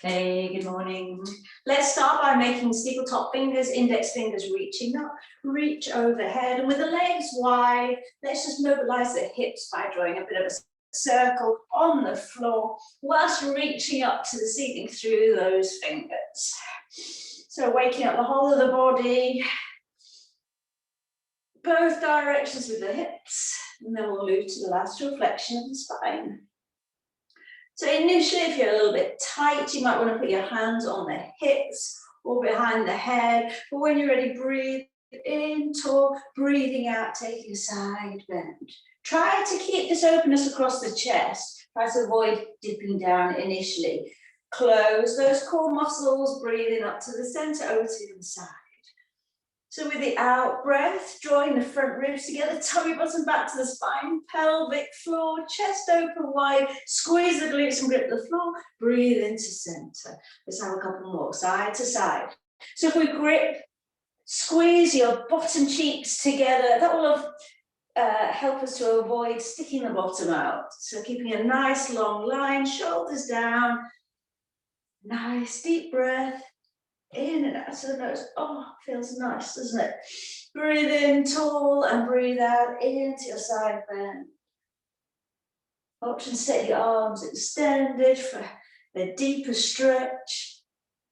Hey, good morning. Let's start by making tabletop fingers, index fingers reaching up, reach overhead, and with the legs wide, let's just mobilize the hips by drawing a bit of a circle on the floor whilst reaching up to the ceiling through those fingers. So waking up the whole of the body, both directions with the hips, and then we'll move to the lateral flexion of the spine. So initially, if you're a little bit tight, you might want to put your hands on the hips or behind the head. But when you're ready, breathe in, tall, breathing out, taking a side bend. Try to keep this openness across the chest. Try to avoid dipping down initially. Close those core muscles, breathing up to the center, over to the side. So with the out breath, drawing the front ribs together, tummy bottom back to the spine, pelvic floor, chest open wide, squeeze the glutes and grip the floor, breathe into center. Let's have a couple more, side to side. So if we grip, squeeze your bottom cheeks together, that will help us to avoid sticking the bottom out. So keeping a nice long line, shoulders down, nice deep breath. In and out to the nose. Oh, feels nice, doesn't it? Breathe in tall and breathe out into your side bend. Option, set your arms extended for the deeper stretch.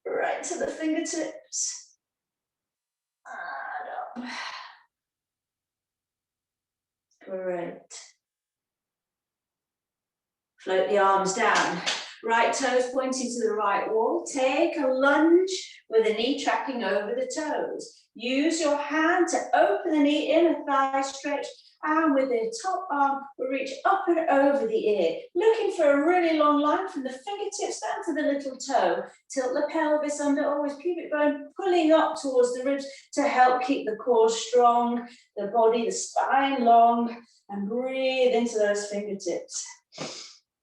Right to the fingertips. And up. Great. Float the arms down. Right toes pointing to the right wall. Take a lunge with the knee tracking over the toes. Use your hand to open the knee, inner thigh stretch, and with the top arm, we'll reach up and over the ear. Looking for a really long line from the fingertips down to the little toe. Tilt the pelvis under, always pubic bone, pulling up towards the ribs to help keep the core strong, the body, the spine long, and breathe into those fingertips.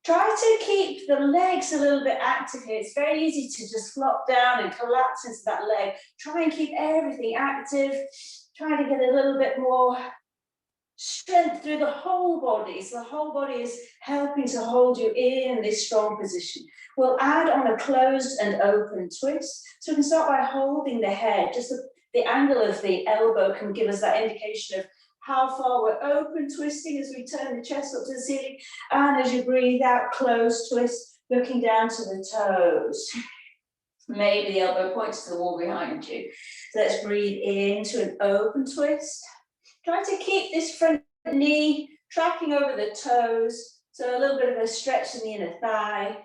Try to keep the legs a little bit active here. It's very easy to just flop down and collapse into that leg. Try and keep everything active. Try to get a little bit more strength through the whole body. So the whole body is helping to hold you in this strong position. We'll add on a closed and open twist. So we can start by holding the head. Just the angle of the elbow can give us that indication of how far we're open, twisting as we turn the chest up to the ceiling. And as you breathe out, close twist, looking down to the toes. Maybe the elbow points to the wall behind you. So let's breathe into an open twist. Try to keep this front knee tracking over the toes. So a little bit of a stretch in the inner thigh.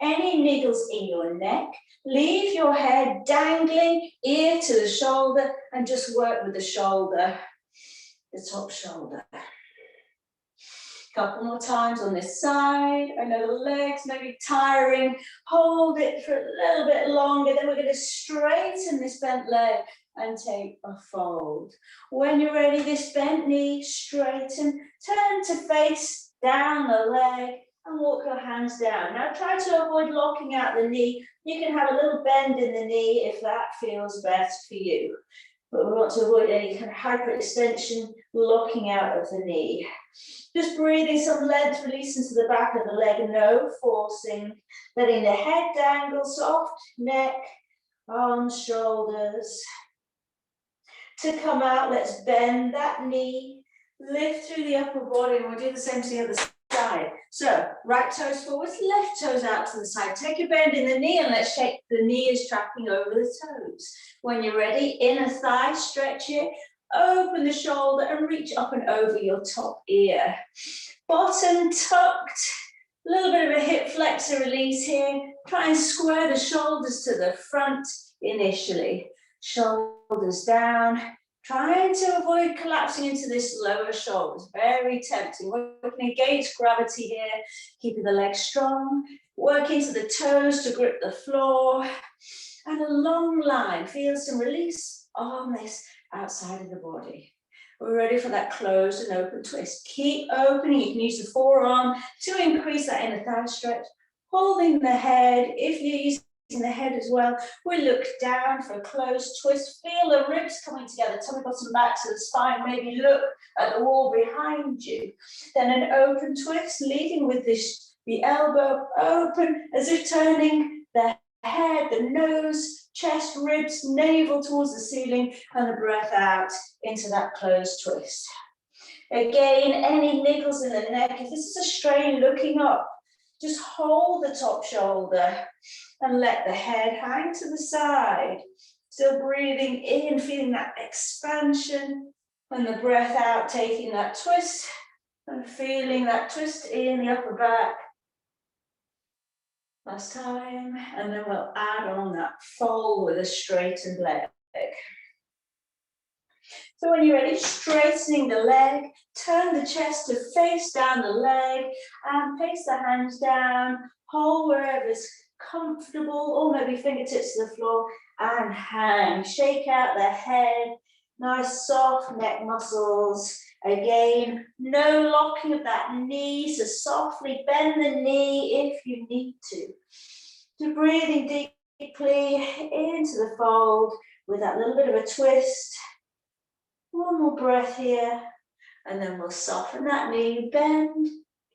Any niggles in your neck, leave your head dangling, ear to the shoulder, and just work with the shoulder. The top shoulder. Couple more times on this side. I know the legs may be tiring. Hold it for a little bit longer. Then we're going to straighten this bent leg and take a fold. When you're ready, this bent knee, straighten. Turn to face down the leg and walk your hands down. Now try to avoid locking out the knee. You can have a little bend in the knee if that feels best for you. But we want to avoid any kind of hyperextension, locking out of the knee. Just breathing some length, release into the back of the leg, no forcing. Letting the head dangle, soft neck, arms, shoulders. To come out, let's bend that knee, lift through the upper body, and we'll do the same to the other side. So, right toes forwards, left toes out to the side. Take a bend in the knee and let's shake the knee is tracking over the toes. When you're ready, inner thigh stretch here. Open the shoulder and reach up and over your top ear. Bottom tucked. A little bit of a hip flexor release here. Try and square the shoulders to the front initially. Shoulders down. Trying to avoid collapsing into this lower shoulder. Very tempting. Working against gravity here. Keeping the legs strong. Work into the toes to grip the floor. And a long line. Feel some release on this outside of the body. We're ready for that closed and open twist. Keep opening. You can use the forearm to increase that inner thigh stretch. Holding the head. If you're using the head as well, we look down for a closed twist. Feel the ribs coming together, tummy bottom back to the spine. Maybe look at the wall behind you. Then an open twist, leading with the elbow open as if turning the head, the nose, chest, ribs, navel towards the ceiling, and the breath out into that closed twist. Again, any niggles in the neck, if this is a strain looking up, just hold the top shoulder and let the head hang to the side. Still breathing in, feeling that expansion, and the breath out, taking that twist and feeling that twist in the upper back. Last time, and then we'll add on that fold with a straightened leg. So when you're ready, straightening the leg, turn the chest to face down the leg and place the hands down, hold wherever is comfortable, or maybe fingertips to the floor, and hang. Shake out the head, nice soft neck muscles. Again, no locking of that knee, so softly bend the knee if you need to. So breathing deeply into the fold with that little bit of a twist. One more breath here, and then we'll soften that knee, bend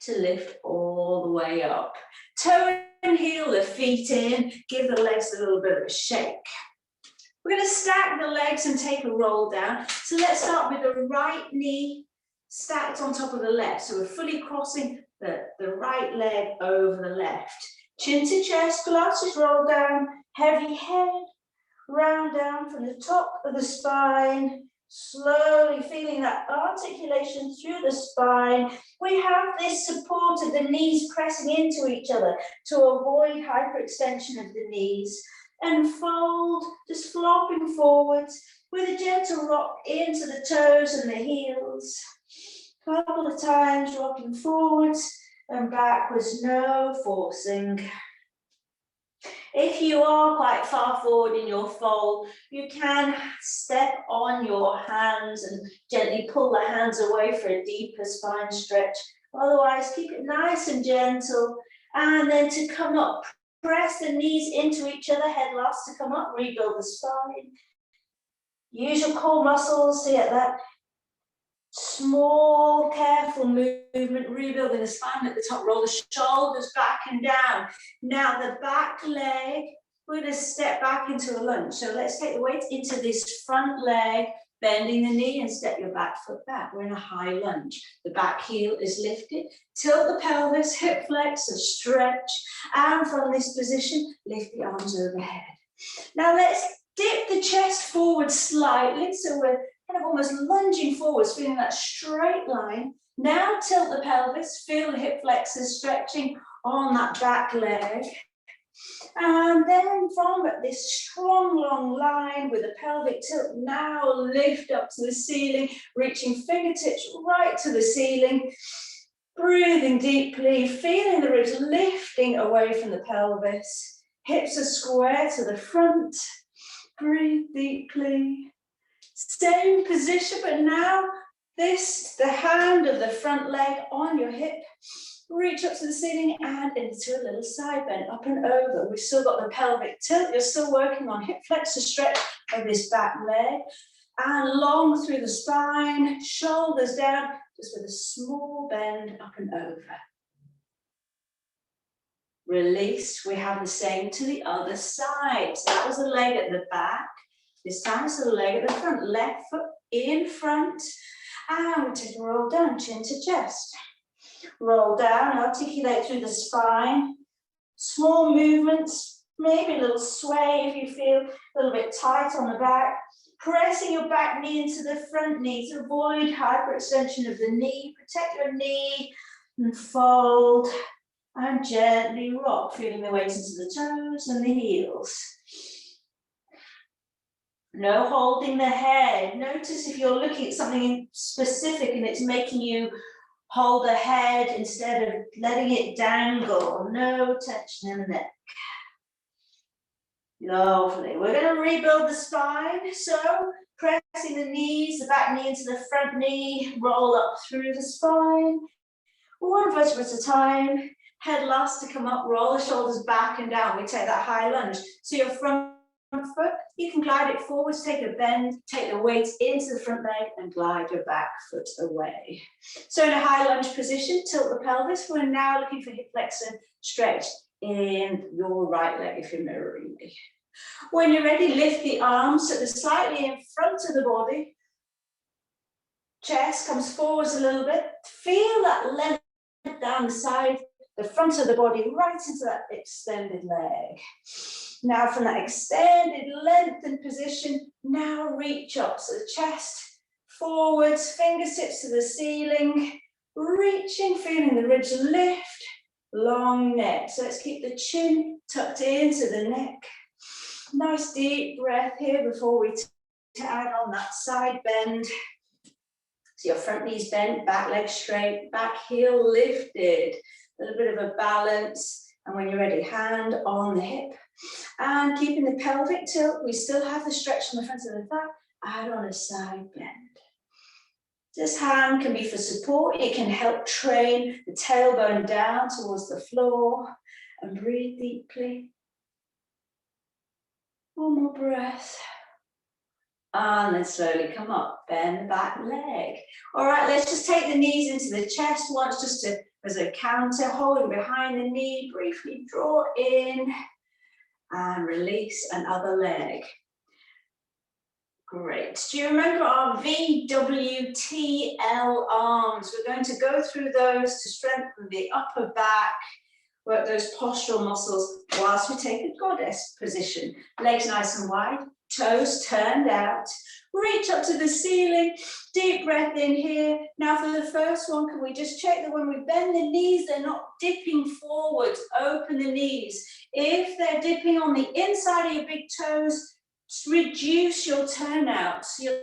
to lift all the way up. Toe and heel the feet in, give the legs a little bit of a shake. We're going to stack the legs and take a roll down. So let's start with the right knee stacked on top of the left. So we're fully crossing the right leg over the left. Chin to chest, glasses roll down, heavy head, round down from the top of the spine. Slowly feeling that articulation through the spine. We have this support of the knees pressing into each other to avoid hyperextension of the knees. And fold, just flopping forwards with a gentle rock into the toes and the heels. A couple of times rocking forwards and backwards, no forcing. If you are quite far forward in your fold, you can step on your hands and gently pull the hands away for a deeper spine stretch. Otherwise, keep it nice and gentle. And then to come up, press the knees into each other, head last to come up, rebuild the spine. Use your core muscles to get that small, careful movement, rebuilding the spine at the top, roll the shoulders back and down. Now the back leg, we're going to step back into a lunge. So let's take the weight into this front leg, bending the knee and step your back foot back. We're in a high lunge. The back heel is lifted. Tilt the pelvis, hip flex, a stretch. And from this position, lift the arms overhead. Now let's dip the chest forward slightly. So we're kind of almost lunging forwards, feeling that straight line. Now tilt the pelvis, feel the hip flexors stretching on that back leg. And then from this strong long line with a pelvic tilt, now lift up to the ceiling, reaching fingertips right to the ceiling. Breathing deeply, feeling the ribs lifting away from the pelvis. Hips are square to the front. Breathe deeply. Same position, but now the hand of the front leg on your hip. Reach up to the ceiling and into a little side bend, up and over. We've still got the pelvic tilt. You're still working on hip flexor stretch of this back leg. And long through the spine, shoulders down, just with a small bend up and over. Release. We have the same to the other side. So that was the leg at the back. This time it's the leg at the front. Left foot in front. And we take a roll down, chin to chest. Roll down, articulate through the spine. Small movements, maybe a little sway if you feel a little bit tight on the back. Pressing your back knee into the front knee to avoid hyperextension of the knee. Protect your knee and fold. And gently rock, feeling the weight into the toes and the heels. No holding the head. Notice if you're looking at something specific and it's making you hold the head instead of letting it dangle. No tension in the neck. Lovely. We're going to rebuild the spine. So pressing the knees, the back knee into the front knee, roll up through the spine. One vertebra at a time. Head last to come up, roll the shoulders back and down. We take that high lunge. So your front foot, you can glide it forwards, take a bend, take the weight into the front leg and glide your back foot away. So in a high lunge position, tilt the pelvis. We're now looking for hip flexor stretch in your right leg if you're mirroring me. When you're ready, lift the arms so they're slightly in front of the body. Chest comes forwards a little bit. Feel that length down the side, the front of the body, right into that extended leg. Now from that extended, lengthened position, now reach up. So the chest forwards, fingertips to the ceiling, reaching, feeling the ridge lift, long neck. So let's keep the chin tucked into the neck. Nice deep breath here before we add on that side bend. So your front knee's bent, back leg straight, back heel lifted. A little bit of a balance. And when you're ready, hand on the hip. And keeping the pelvic tilt, we still have the stretch on the front of the thigh. Add on a side bend. This hand can be for support. It can help train the tailbone down towards the floor. And breathe deeply. One more breath. And then slowly come up, bend the back leg. All right, let's just take the knees into the chest once, just to, as a counter, holding behind the knee, briefly draw in and release another leg. Great. Do you remember our VWTL arms? We're going to go through those to strengthen the upper back, work those postural muscles whilst we take a goddess position. Legs nice and wide. Toes turned out, reach up to the ceiling, deep breath in here. Now for the first one, can we just check that when we bend the knees, they're not dipping forward, open the knees. If they're dipping on the inside of your big toes, reduce your turnout, so your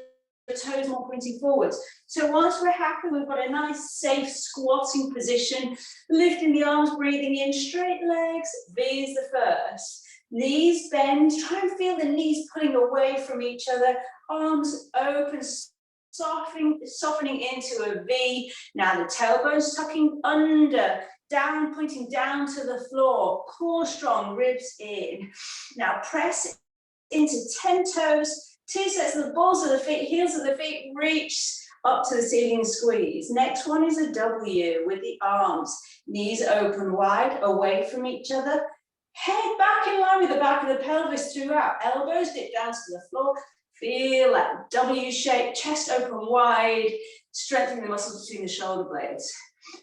toes more pointing forwards. So once we're happy, we've got a nice safe squatting position, lifting the arms, breathing in, straight legs, V is the first. Knees bend, try and feel the knees pulling away from each other, arms open, softening into a V. Now the tailbone's tucking under, down, pointing down to the floor, core strong, ribs in. Now press into 10 toes, 2 sets of the balls of the feet, heels of the feet, reach up to the ceiling and squeeze. Next one is a W with the arms, knees open wide, away from each other. Head back in line with the back of the pelvis throughout. Elbows dip down to the floor. Feel that W shape, chest open wide, strengthening the muscles between the shoulder blades.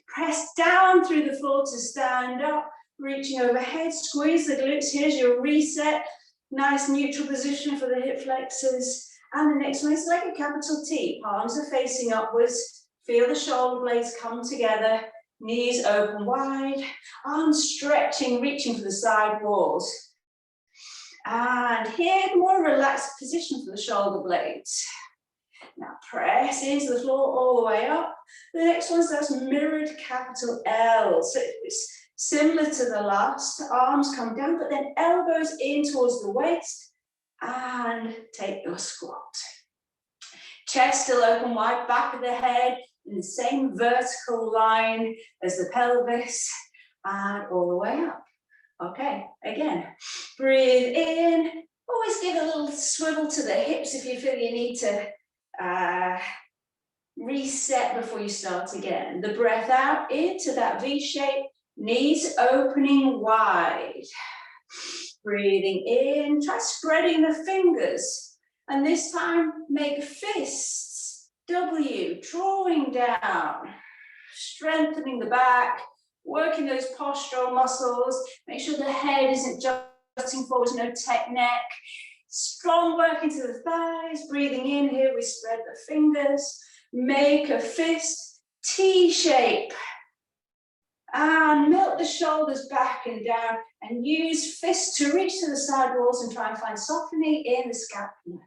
Press down through the floor to stand up, reaching overhead, squeeze the glutes. Here's your reset. Nice neutral position for the hip flexors. And the next one is like a capital T. Palms are facing upwards. Feel the shoulder blades come together. Knees open wide, arms stretching, reaching for the side walls. And here, more relaxed position for the shoulder blades. Now press into the floor all the way up. The next one's that's mirrored capital L. So it's similar to the last. Arms come down, but then elbows in towards the waist. And take your squat. Chest still open wide, back of the head. In the same vertical line as the pelvis, and all the way up. Okay, again, breathe in. Always give a little swivel to the hips if you feel you need to reset before you start again. The breath out into that V shape, knees opening wide. Breathing in, try spreading the fingers, and this time make fists. W, drawing down, strengthening the back, working those postural muscles. Make sure the head isn't jutting forward, no tech neck. Strong work into the thighs. Breathing in here, we spread the fingers. Make a fist, T shape. And melt the shoulders back and down, and use fists to reach to the side walls and try and find softening in the scapula.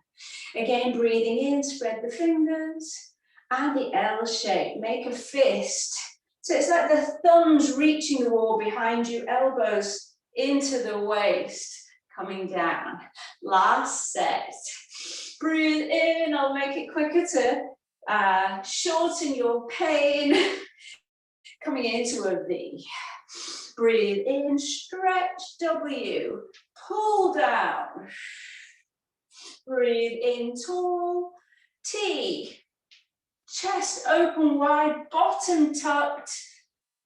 Again, breathing in, spread the fingers, and the L shape, make a fist. So it's like the thumbs reaching the wall behind you, elbows into the waist, coming down. Last set. Breathe in, I'll make it quicker to shorten your pain, coming into a V. Breathe in, stretch, W, pull down. Breathe in, tall, T. Chest open wide, bottom tucked.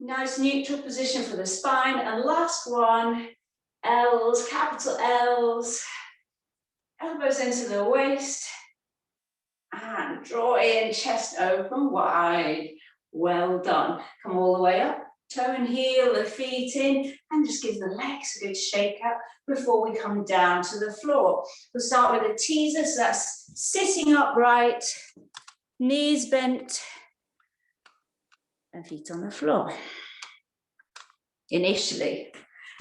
Nice neutral position for the spine. And last one, L's, capital L's. Elbows into the waist. And draw in, chest open wide. Well done. Come all the way up. Toe and heel, the feet in. And just give the legs a good shake out before we come down to the floor. We'll start with a teaser. So that's sitting upright, knees bent, and feet on the floor. Initially.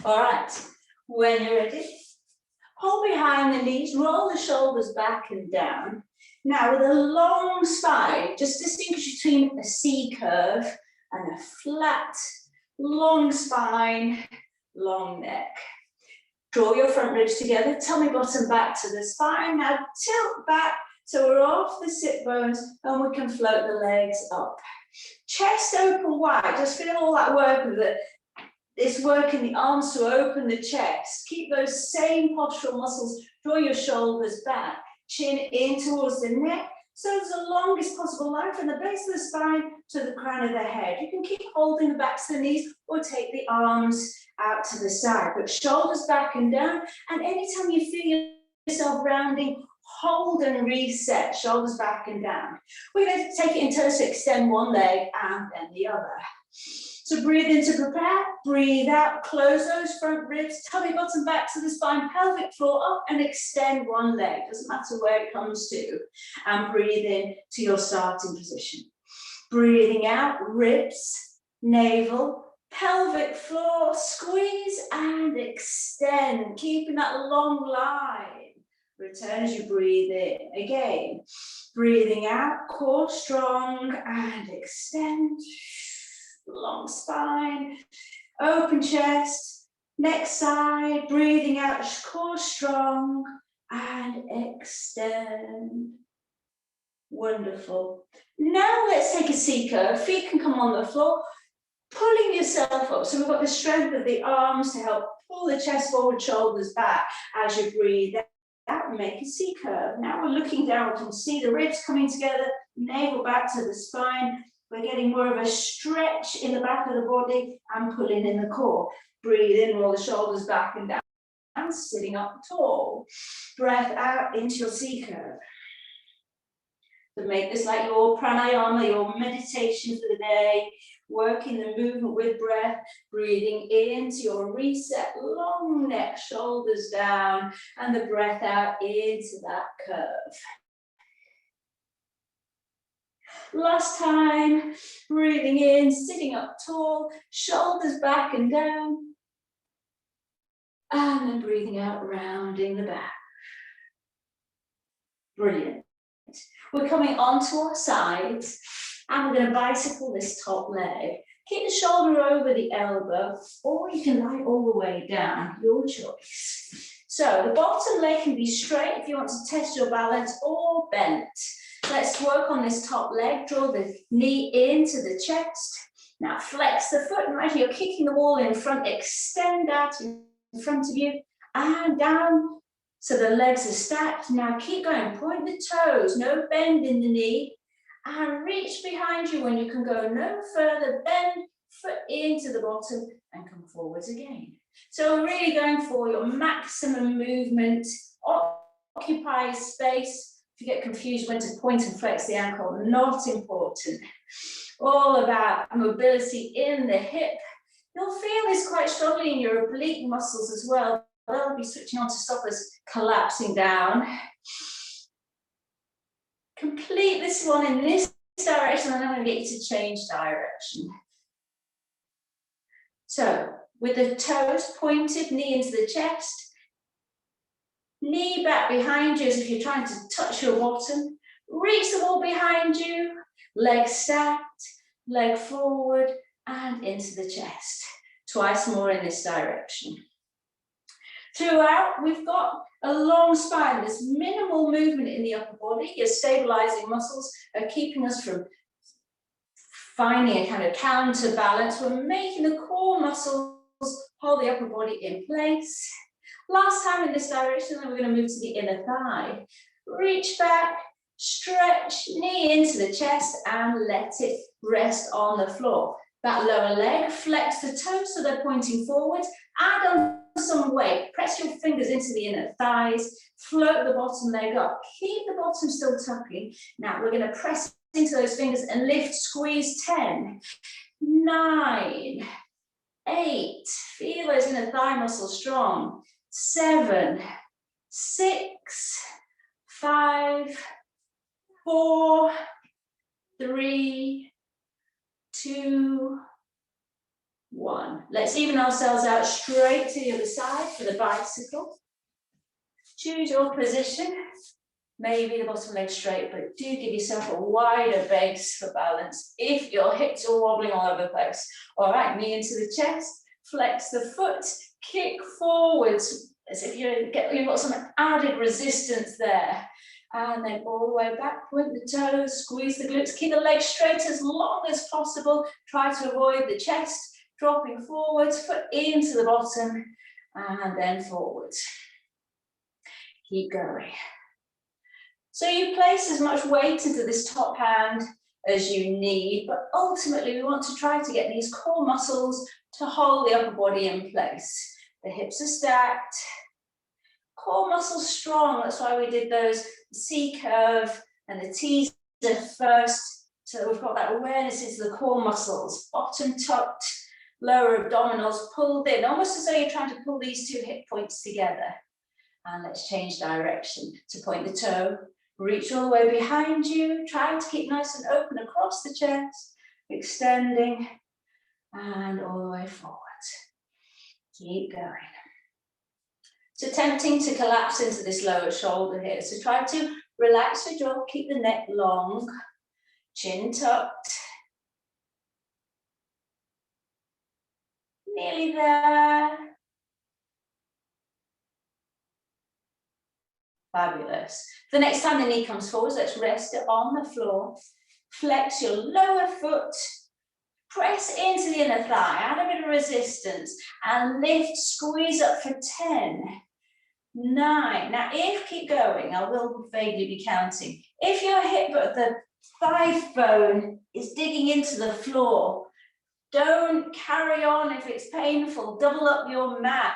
All right. When you're ready, hold behind the knees, roll the shoulders back and down. Now with a long spine, just distinguish between a C curve and a flat, long spine, long neck. Draw your front ribs together, tummy bottom back to the spine. Now tilt back so we're off the sit bones and we can float the legs up. Chest open wide, just feel all that work with it. It's working the arms to open the chest. Keep those same postural muscles. Draw your shoulders back. Chin in towards the neck. So it's the longest possible line from the base of the spine to the crown of the head. You can keep holding the backs of the knees or take the arms out to the side. But shoulders back and down. And anytime you feel yourself rounding, hold and reset. Shoulders back and down. We're going to take it in turns to extend one leg and then the other. So breathe in to prepare, breathe out, close those front ribs, tummy bottom back to the spine, pelvic floor up and extend one leg, doesn't matter where it comes to. And breathe in to your starting position. Breathing out, ribs, navel, pelvic floor, squeeze and extend, keeping that long line. Return as you breathe in. Again, breathing out, core strong and extend. Long spine, open chest, next side, breathing out, core strong and extend. Wonderful. Now let's take a C curve. Feet can come on the floor, pulling yourself up. So we've got the strength of the arms to help pull the chest forward, shoulders back as you breathe out and make a C curve. Now we're looking down, we can see the ribs coming together, navel back to the spine. We're getting more of a stretch in the back of the body and pulling in the core. Breathe in, roll the shoulders back and down, and sitting up tall. Breath out into your C curve. So make this like your pranayama, your meditation for the day, working the movement with breath, breathing into your reset, long neck, shoulders down, and the breath out into that curve. Last time, breathing in, sitting up tall, shoulders back and down. And then breathing out, rounding the back. Brilliant. We're coming onto our sides and we're going to bicycle this top leg. Keep the shoulder over the elbow, or you can lie all the way down, your choice. So the bottom leg can be straight if you want to test your balance, or bent. Let's work on this top leg. Draw the knee into the chest. Now flex the foot. Imagine you're kicking the wall in front. Extend out in front of you and down. So the legs are stacked. Now keep going. Point the toes. No bend in the knee. And reach behind you when you can go no further. Bend foot into the bottom and come forwards again. So we're really going for your maximum movement. Occupy space. If you get confused when to point and flex the ankle, not important. All about mobility in the hip. You'll feel this quite strongly in your oblique muscles as well. They'll be switching on to stop us collapsing down. Complete this one in this direction, and I'm going to get you to change direction. So, with the toes pointed, knee into the chest, knee back behind you as if you're trying to touch your bottom. Reach the wall behind you, leg stacked, leg forward and into the chest. Twice more in this direction. Throughout, we've got a long spine. There's minimal movement in the upper body. Your stabilizing muscles are keeping us from finding a kind of counterbalance. We're making the core muscles hold the upper body in place. Last time in this direction, then we're going to move to the inner thigh. Reach back, stretch, knee into the chest and let it rest on the floor. that lower leg, flex the toes so they're pointing forward, add on some weight, press your fingers into the inner thighs, float the bottom leg up, keep the bottom still tucking. Now we're going to press into those fingers and lift, squeeze. 10, 9, 8, feel those inner thigh muscles strong. 7, 6, 5, 4, 3, 2, 1. Let's even ourselves out straight to the other side for the bicycle. Choose your position. Maybe the bottom leg straight, but do give yourself a wider base for balance if your hips are wobbling all over the place. All right, knee into the chest, flex the foot, kick forwards as if you've got some added resistance there. And then all the way back, point the toes, squeeze the glutes, keep the legs straight as long as possible. Try to avoid the chest dropping forwards, foot into the bottom, and then forwards. Keep going. So you place as much weight into this top hand as you need, but ultimately we want to try to get these core muscles to hold the upper body in place. The hips are stacked, core muscles strong. That's why we did those C curve and the T's first. So we've got that awareness into the core muscles, bottom tucked, lower abdominals pulled in, almost as though you're trying to pull these two hip points together. And let's change direction to point the toe. Reach all the way behind you, trying to keep nice and open across the chest, extending, and all the way forward. Keep going. So tempting to collapse into this lower shoulder here. So try to relax your jaw, keep the neck long, chin tucked. Nearly there. Fabulous. The next time the knee comes forward, let's rest it on the floor. Flex your lower foot. Press into the inner thigh. Add a bit of resistance. And lift, squeeze up for 10, 9. Now, keep going. I will vaguely be counting. If your hip at the thigh bone is digging into the floor, don't carry on if it's painful. Double up your mat.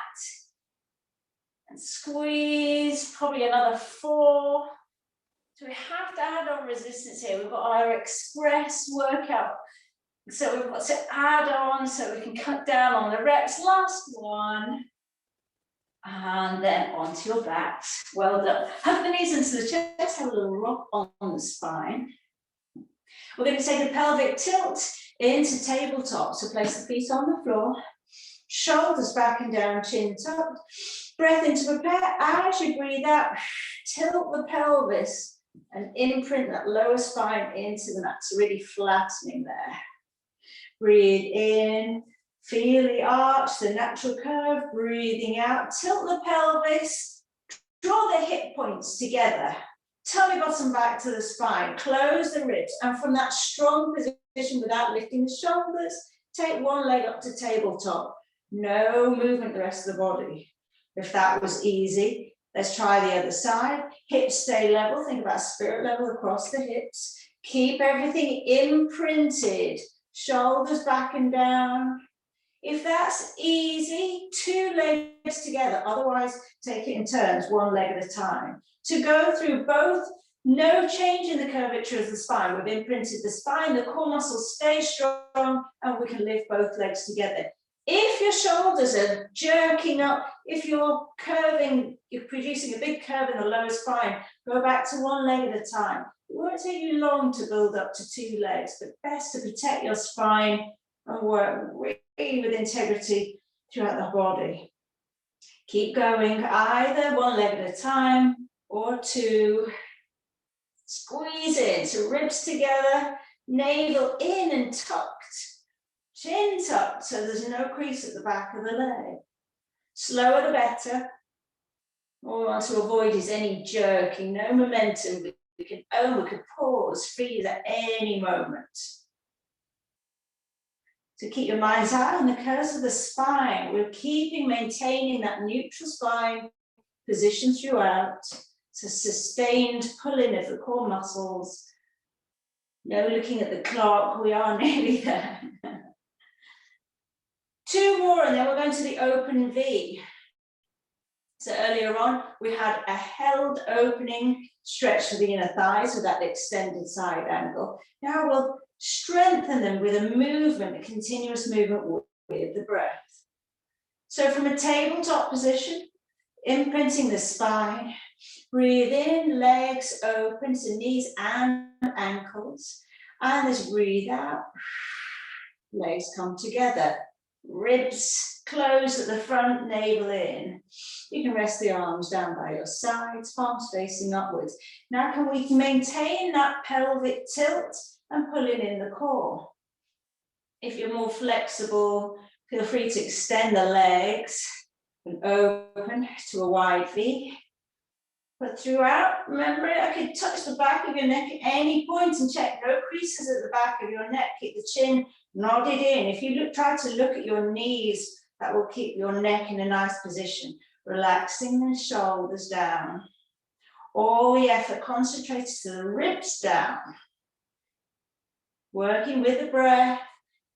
And squeeze, probably another 4. So we have to add on resistance here. We've got our express workout. So we've got to add on so we can cut down on the reps. Last one. And then onto your backs. Well done. Hug the knees into the chest, have a little rock on the spine. We're going to take a pelvic tilt into tabletop. So place the feet on the floor. Shoulders back and down, chin tucked. Breath in to prepare. As you breathe out, tilt the pelvis and imprint that lower spine into the mat. So really flattening there. Breathe in, feel the arch, the natural curve. Breathing out, tilt the pelvis, draw the hip points together. Tummy bottom back to the spine, close the ribs. And from that strong position without lifting the shoulders, take one leg up to tabletop. No movement the rest of the body. If that was easy, let's try the other side. Hips stay level. Think about spirit level across the hips. Keep everything imprinted. Shoulders back and down. If that's easy, 2 legs together. Otherwise, take it in turns, one leg at a time. To go through both, no change in the curvature of the spine. We've imprinted the spine, the core muscles stay strong, and we can lift both legs together. If your shoulders are jerking up, if you're curving, you're producing a big curve in the lower spine, go back to one leg at a time. It won't take you long to build up to 2 legs, but best to protect your spine and work really with integrity throughout the body. Keep going, either one leg at a time or 2. Squeeze in, so ribs together, navel in and tucked. Chin tucked, so there's no crease at the back of the leg. Slower the better. All we want to avoid is any jerking, no momentum. We can pause, freeze at any moment. So keep your mind's eye on the curves of the spine. We're maintaining that neutral spine position throughout. So sustained pulling of the core muscles. No looking at the clock, we are nearly there. 2 more, and then we're going to the open V. So earlier on, we had a held opening stretch to the inner thighs with that extended side angle. Now we'll strengthen them with a movement, a continuous movement with the breath. So from a tabletop position, imprinting the spine, breathe in, legs open, so knees and ankles, and as breathe out, legs come together, ribs close at the front, navel in. You can rest the arms down by your sides, palms facing upwards. Now can we maintain that pelvic tilt and pulling in the core? If you're more flexible, feel free to extend the legs and open to a wide V. But throughout, remember, I could touch the back of your neck at any point and check no creases at the back of your neck. Keep the chin nodded in. If you try to look at your knees, that will keep your neck in a nice position. Relaxing the shoulders down. All the effort concentrated to the ribs down. Working with the breath.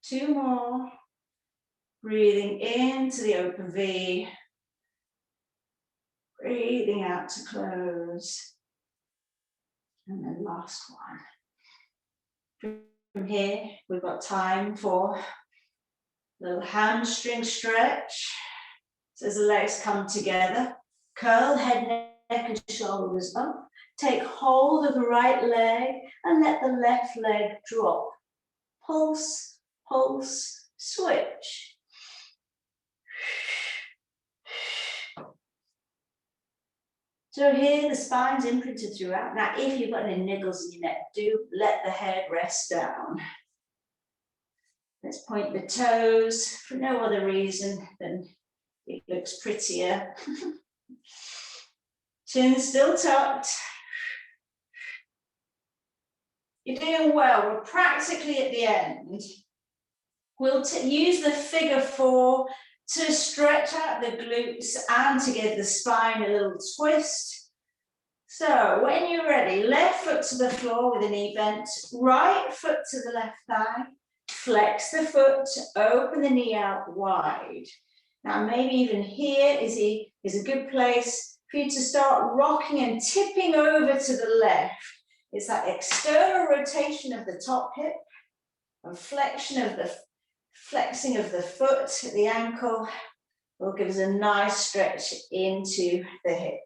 2 more. Breathing into the open V. Breathing out to close. And then last one. From here, we've got time for a little hamstring stretch. So as the legs come together, curl head, neck, and shoulders up. Take hold of the right leg and let the left leg drop. Pulse, pulse, switch. So here the spine's imprinted throughout. Now if you've got any niggles in your neck, do let the head rest down. Let's point the toes for no other reason than it looks prettier. Chin still tucked. You're doing well. We're practically at the end. We'll use the figure 4 to stretch out the glutes and to give the spine a little twist. So when you're ready, left foot to the floor with the knee bent, right foot to the left thigh, flex the foot, open the knee out wide. Now maybe even here is a good place for you to start rocking and tipping over to the left. It's that external rotation of the top hip and flexing of the foot at the ankle will give us a nice stretch into the hip.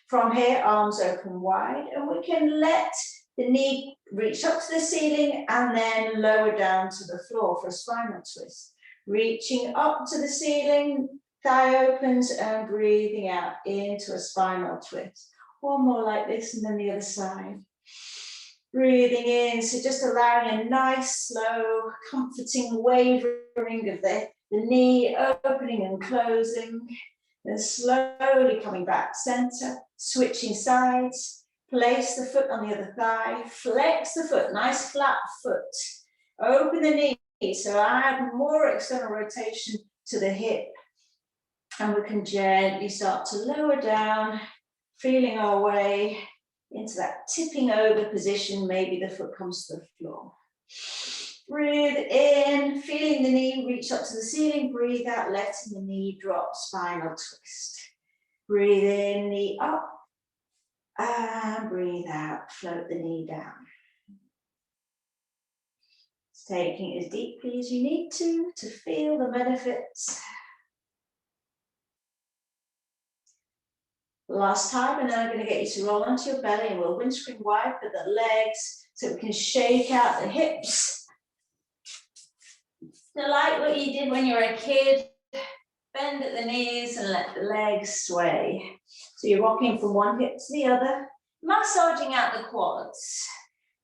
From here, arms open wide, and we can let the knee reach up to the ceiling and then lower down to the floor for a spinal twist. Reaching up to the ceiling, thigh opens and breathing out into a spinal twist. One more like this and then the other side. Breathing in, so just allowing a nice, slow, comforting wavering of the knee, opening and closing, then slowly coming back center, switching sides, place the foot on the other thigh, flex the foot, nice flat foot, open the knee, so add more external rotation to the hip, and we can gently start to lower down, feeling our way into that tipping over position. Maybe the foot comes to the floor. Breathe in, feeling the knee reach up to the ceiling. Breathe out, letting the knee drop, spinal twist. Breathe in, knee up, and breathe out, float the knee down. Taking it as deeply as you need to feel the benefits. Last time, and then I'm going to get you to roll onto your belly, and we'll windscreen wide for the legs so we can shake out the hips. So like what you did when you were a kid, bend at the knees and let the legs sway. So you're rocking from one hip to the other, massaging out the quads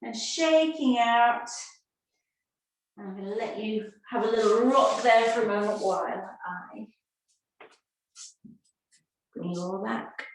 and shaking out. I'm going to let you have a little rock there for a moment while I bring you all back.